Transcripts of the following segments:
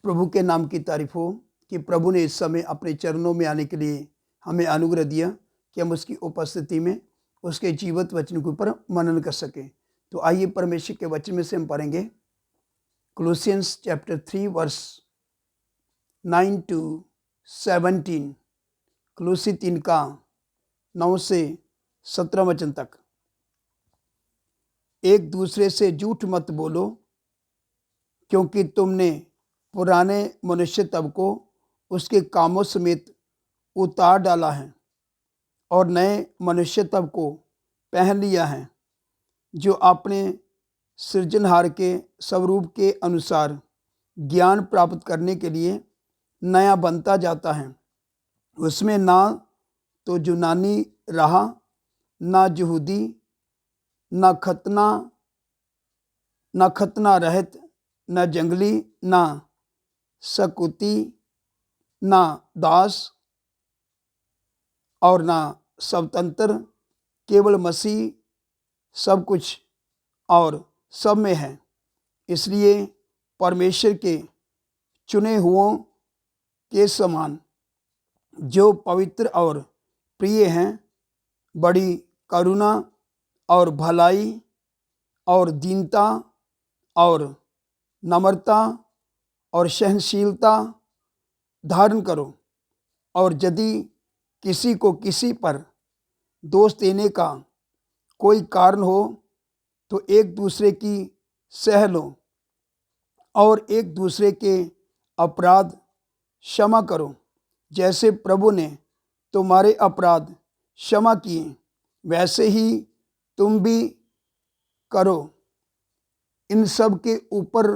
प्रभु के नाम की तारीफ हो कि प्रभु ने इस समय अपने चरणों में आने के लिए हमें अनुग्रह दिया कि हम उसकी उपस्थिति में उसके जीवित वचन के ऊपर मनन कर सकें। तो आइए परमेश्वर के वचन में से हम पढ़ेंगे कोलोसियंस चैप्टर 3 वर्स 9 to 17। कोलोसी 3 का 9 से 17 वचन तक। एक दूसरे से झूठ मत बोलो, क्योंकि तुमने पुराने मनुष्य तब को उसके कामों समेत उतार डाला है और नए मनुष्य तब को पहन लिया है, जो अपने सृजनहार के स्वरूप के अनुसार ज्ञान प्राप्त करने के लिए नया बनता जाता है। उसमें ना तो यूनानी रहा, ना यहूदी, ना खतना रहित, ना जंगली, ना सकुती, ना दास और ना स्वतंत्र, केवल मसीह सब कुछ और सब में है। इसलिए परमेश्वर के चुने हुओं के समान जो पवित्र और प्रिय हैं, बड़ी करुणा और भलाई और दीनता और नम्रता और सहनशीलता धारण करो। और यदि किसी को किसी पर दोष देने का कोई कारण हो तो एक दूसरे की सह लो और एक दूसरे के अपराध क्षमा करो, जैसे प्रभु ने तुम्हारे अपराध क्षमा किए वैसे ही तुम भी करो। इन सब के ऊपर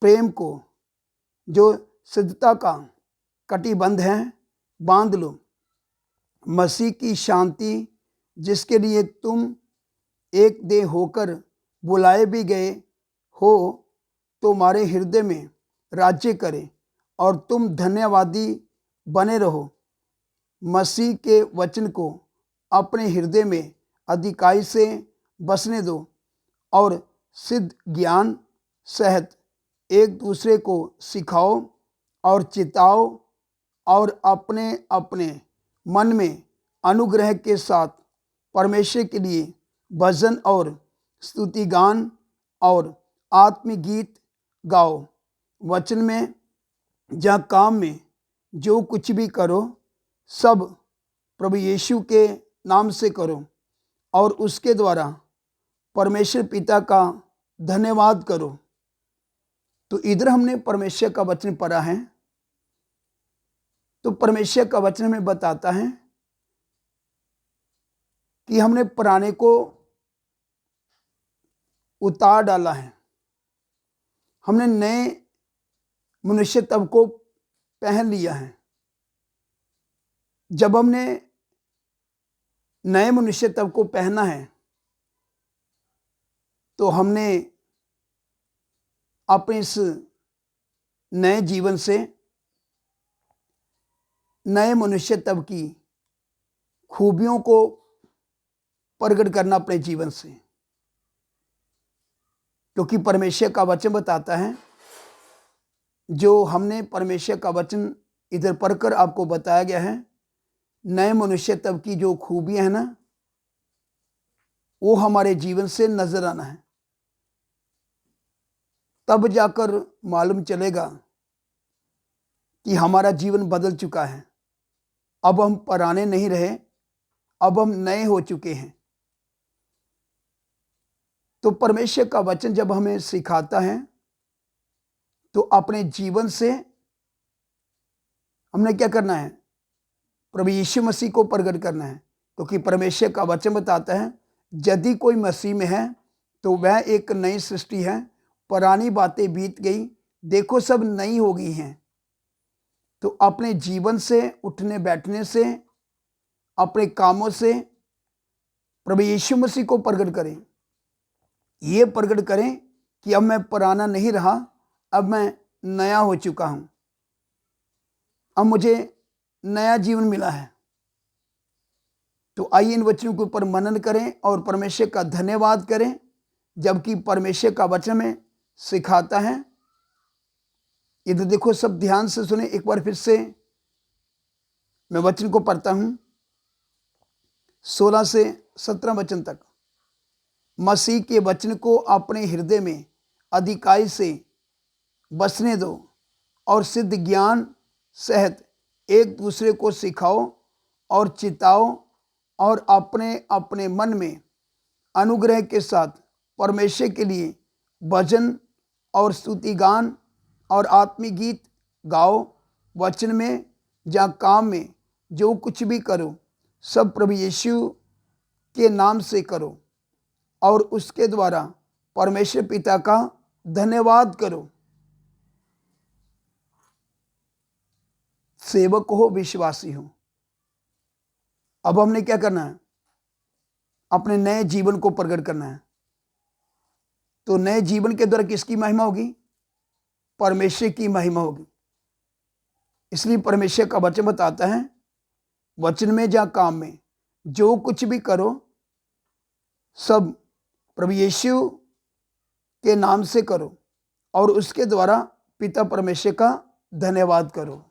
प्रेम को, जो सिद्धता का कटिबंध है, बांध लो। मसीह की शांति, जिसके लिए तुम एक देह होकर बुलाए भी गए हो, तुम्हारे हृदय में राज्य करे और तुम धन्यवादी बने रहो। मसीह के वचन को अपने हृदय में अधिकाई से बसने दो और सिद्ध ज्ञान सहित एक दूसरे को सिखाओ और चिताओ और अपने अपने मन में अनुग्रह के साथ परमेश्वर के लिए भजन और स्तुति गान और आत्मिक गीत गाओ। वचन में या काम में जो कुछ भी करो, सब प्रभु यीशु के नाम से करो और उसके द्वारा परमेश्वर पिता का धन्यवाद करो। तो इधर हमने परमेश्वर का वचन पढ़ा है। तो परमेश्वर का वचन हमें बताता है कि हमने पुराने को उतार डाला है, हमने नए मनुष्य तब को पहन लिया है। जब हमने नए मनुष्य तब को पहना है तो हमने अपने इस नए जीवन से नए मनुष्य तब की खूबियों को प्रकट करना अपने जीवन से, क्योंकि परमेश्वर का वचन बताता है, जो हमने परमेश्वर का वचन इधर पढ़कर आपको बताया गया है, नए मनुष्य तब की जो खूबियां हैं ना, वो हमारे जीवन से नजर आना है। तब जाकर मालूम चलेगा कि हमारा जीवन बदल चुका है। अब हम पुराने नहीं रहे, अब हम नए हो चुके हैं। तो परमेश्वर का वचन जब हमें सिखाता है तो अपने जीवन से हमने क्या करना है? प्रभु यीशु मसीह को प्रकट करना है, क्योंकि परमेश्वर का वचन बताता है, यदि कोई मसीह में है तो वह एक नई सृष्टि है, पुरानी बातें बीत गई, देखो सब नई हो गई हैं। तो अपने जीवन से, उठने बैठने से, अपने कामों से प्रभु यीशु मसीह को प्रकट करें। ये प्रकट करें कि अब मैं पुराना नहीं रहा, अब मैं नया हो चुका हूं, अब मुझे नया जीवन मिला है। तो आइए इन वचनों के ऊपर मनन करें और परमेश्वर का धन्यवाद करें, जबकि परमेश्वर का वचन में सिखाता है इधर देखो, सब ध्यान से सुने। एक बार फिर से मैं वचन को पढ़ता हूं, 16 से 17 वचन तक। मसीह के वचन को अपने हृदय में अधिकाई से बसने दो और सिद्ध ज्ञान सहित एक दूसरे को सिखाओ और चिताओ, और अपने अपने मन में अनुग्रह के साथ परमेश्वर के लिए भजन और स्तुति गान और आत्मिक गीत गाओ। वचन में या काम में जो कुछ भी करो, सब प्रभु यीशु के नाम से करो और उसके द्वारा परमेश्वर पिता का धन्यवाद करो। सेवक हो, विश्वासी हो। अब हमने क्या करना है? अपने नए जीवन को प्रकट करना है। तो नए जीवन के द्वारा किसकी महिमा होगी? परमेश्वर की महिमा होगी। इसलिए परमेश्वर का वचन बताता है, वचन में या काम में जो कुछ भी करो, सब प्रभु यीशु के नाम से करो और उसके द्वारा पिता परमेश्वर का धन्यवाद करो।